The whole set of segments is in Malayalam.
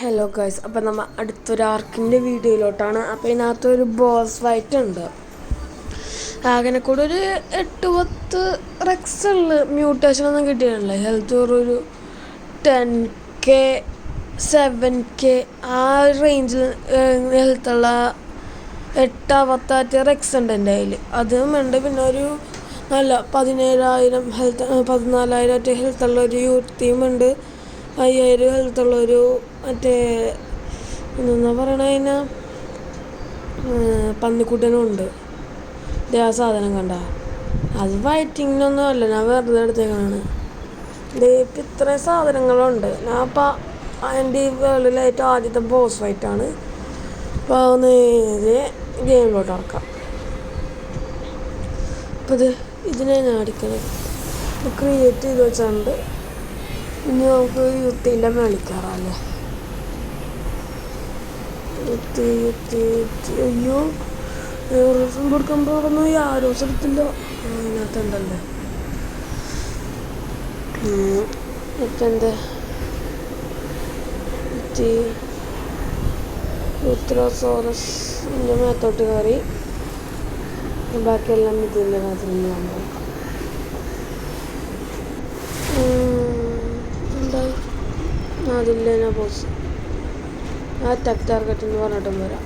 ഹലോ ഗൈസ്, അപ്പം നമ്മൾ അടുത്തൊരു ആർക്കിൻ്റെ വീഡിയോയിലോട്ടാണ്. അപ്പോൾ ഇതിനകത്തൊരു ബോസ് ഫൈറ്റ് ഉണ്ട്. അങ്ങനെ കൂടെ ഒരു 8-10 റെക്സുള്ള മ്യൂട്ടേഷനൊന്നും കിട്ടിയിട്ടില്ല. ഹെൽത്ത് ഒരു 10K 7K ആ റേഞ്ചിൽ ഹെൽത്തുള്ള 8-10 റെക്സ് ഉണ്ട് എൻ്റെ കയ്യിൽ. അതും ഉണ്ട്. പിന്നെ ഒരു നല്ല 17,000 ഹെൽത്ത് 14,000 ഹെൽത്തുള്ള ഒരു യൂത്തിയുമുണ്ട്. 5,000 ഹെൽത്തുള്ളൊരു മറ്റേ എന്താ പറയണ അതിന് പന്നിക്കുട്ടനും ഉണ്ട്. ആ സാധനം കണ്ട അത് ഫൈറ്റിങ്ങിനൊന്നും അല്ല, ഞാൻ വെറുതെ എടുത്തേക്കാണ്. ഇപ്പം ഇത്രയും സാധനങ്ങളുണ്ട്. ഞാൻ അപ്പം എൻ്റെ ഈ വേൾഡിലായിട്ട് ആദ്യത്തെ ബോസ് ഫൈറ്റാണ്. അപ്പോൾ നേരെ ഗെയിമിലോട്ട് ഇറക്കാം. അപ്പോൾ ഇതിനെ ഞാൻ അടിക്കണത് ക്രിയേറ്റ് ചെയ്ത് വെച്ചിട്ടുണ്ട്. ഇനി നമുക്ക് യുത്തിൻ്റെ മേളിക്കാറല്ലേ. അയ്യോ, ഏറോസം കൊടുക്കുമ്പോൾ പറഞ്ഞു ആരോസം എടുത്തില്ല. അതിനകത്തുണ്ടല്ലേ യുത്രോസോറസിൻ്റെ മേത്തോട്ട് കയറി. ബാക്കിയെല്ലാം ഇതിൻ്റെ മേത്തിൽ ഞാൻ നോക്കാം. എന്തായി അതില്ല ഞാൻ ബോസ് ആ ടക്ക് ടാർഗറ്റ് എന്ന് പറഞ്ഞിട്ടും വരാം.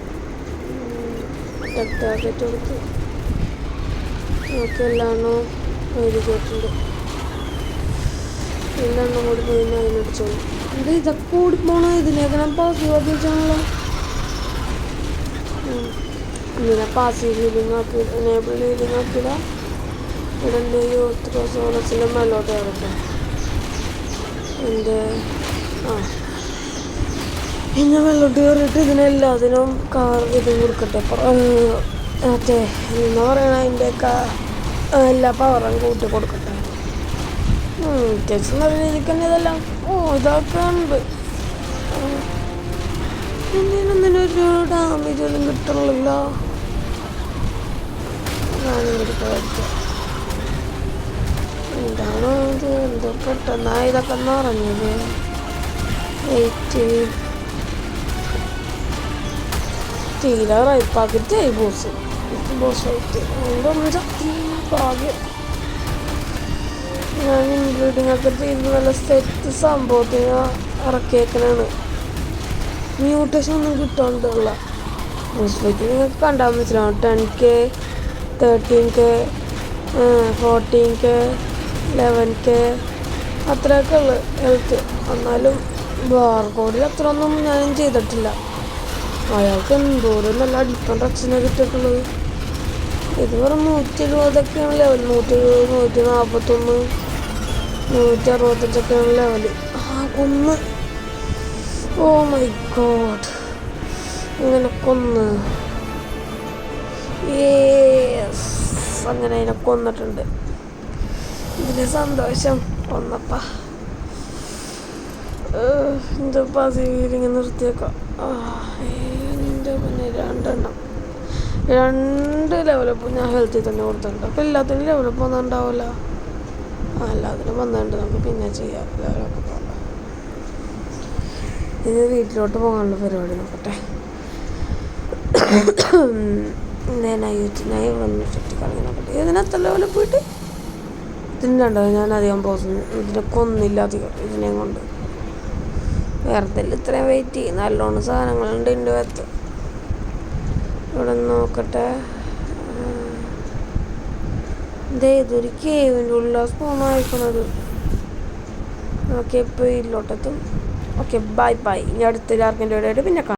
ടക്ക് ടാർഗറ്റ് കൊടുത്ത് നമുക്ക് എല്ലാണ്ണോ എഴുതി കേട്ടിട്ടുണ്ട്. എല്ലാണ്ണം കൂടി പോയി അതിനടിച്ചോളൂ. എന്താ ഇതൊക്കെ കൂടി പോകണോ? ഇതിനൊക്കെ ഞാൻ പാസ് വാദിച്ചാണല്ലോ. ഇങ്ങനെ പാസീവ് ഹീലിംഗ് ആക്കി എനേബിൾ ഹീലിംഗ് ആക്കിയില്ല. ഇവിടെ എൻ്റെ യൂത്രോസോറസിൻ്റെ മേലോട്ട് ഇറക്കും. എൻ്റെ പിന്നെ വെള്ളോട്ട് കയറിയിട്ട് ഇതിനെല്ലാത്തിനും ഇത് കൊടുക്കട്ടെ. മറ്റേ എന്താ പറയണ അതിൻ്റെയൊക്കെ എല്ലാ പവറും കൂട്ടി കൊടുക്കട്ടെ. അത്യാവശ്യം നല്ല രീതിക്ക് തന്നെ ഇതെല്ലാം ഇതൊക്കെ ഉണ്ട്. എന്തിനൊന്നിനൊരു ഡാമേജ് ഒന്നും കിട്ടണില്ലല്ലോ. എന്താണ് ഇത്? എന്തോ പെട്ടെന്നാ ഇതൊക്കെ എന്ന് പറഞ്ഞത്. തീരെ റൈപ്പാക്കിട്ടായി ബോസ് ഫൈറ്റ്. അതുകൊണ്ട് ഒന്ന് ചത്തി ഭാഗ്യം. ഞാൻ ഇൻക്ലൂഡിങ് ഒക്കെ ചെയ്ത് നല്ല സെറ്റ് സംഭവത്തിന് ഇറക്കിയേക്കനാണ്. മ്യൂട്ടേഷൻ ഒന്നും കിട്ടാണ്ടുള്ള ബോസ് ഫൈറ്റ് നിങ്ങൾക്ക് കണ്ടാൽ മനസ്സിലാവും. 10K 13K 14K 11K അത്രയൊക്കെ ഉള്ളു ഹെൽത്ത്. എന്നാലും ബാർകോഡിൽ അത്ര ഒന്നും ഞാൻ ചെയ്തിട്ടില്ല. അയാൾക്ക് എന്തോരം നല്ല അടിക്കാൻ റക്സിനെ കിട്ടിയിട്ടുള്ളത്. ഇത് വെറും 170ഒക്കെയാണ് ലെവൽ. 170 141 165ഒക്കെയാണ് ലെവല്. കൊന്ന്. ഓ മൈ ഗോഡ്, ഇങ്ങനെ കൊന്ന്. അങ്ങനെ അതിനെ കൊന്നിട്ടുണ്ട്. ഇതിന് സന്തോഷം കൊന്നപ്പ. എൻ്റെ പാസിങ്ങനെ നിർത്തിയേക്കാം. എൻ്റെ പിന്നെ 2 ലെവലപ്പ് ഞാൻ ഹെൽത്തിൽ തന്നെ കൊടുത്തിട്ടുണ്ട്. അപ്പോൾ എല്ലാത്തിനും ലെവലപ്പ് ഒന്നുണ്ടാവില്ല. എല്ലാത്തിനും വന്നിട്ടുണ്ട്. നമുക്ക് പിന്നെ ചെയ്യാം. ലെവലപ്പ് പോകണ്ട. ഇനി വീട്ടിലോട്ട് പോകാനുള്ള പരിപാടി നോക്കട്ടെ. ഞാനായി വന്ന് ചുറ്റിക്കളഞ്ഞ് നോക്കട്ടെ. ഇതിനകത്ത് ലെവലിൽ പോയിട്ട് ഇതിനുണ്ടോ ഞാൻ അധികം പോകുന്നു. ഇതിനെ കൊന്നില്ല അധികം ഇതിനെയും കൊണ്ട്. വെറുതെ ഇത്രയും വെയിറ്റ് ചെയ്യും. നല്ലോണം സാധനങ്ങളുണ്ട് എൻ്റെ അകത്ത്. ഇവിടെ നോക്കട്ടെ. ഇതൊരു കേവിൻ്റെ ഉള്ള സ്പൂണായിക്കണത്. ഓക്കെ, ഇപ്പോൾ ഇതിലോട്ടെത്തും. Okay, by. ഇനി അടുത്തൊരു ആർക്കിൻ്റെ വീഡിയോ ആയിട്ട് പിന്നെ കാണാം.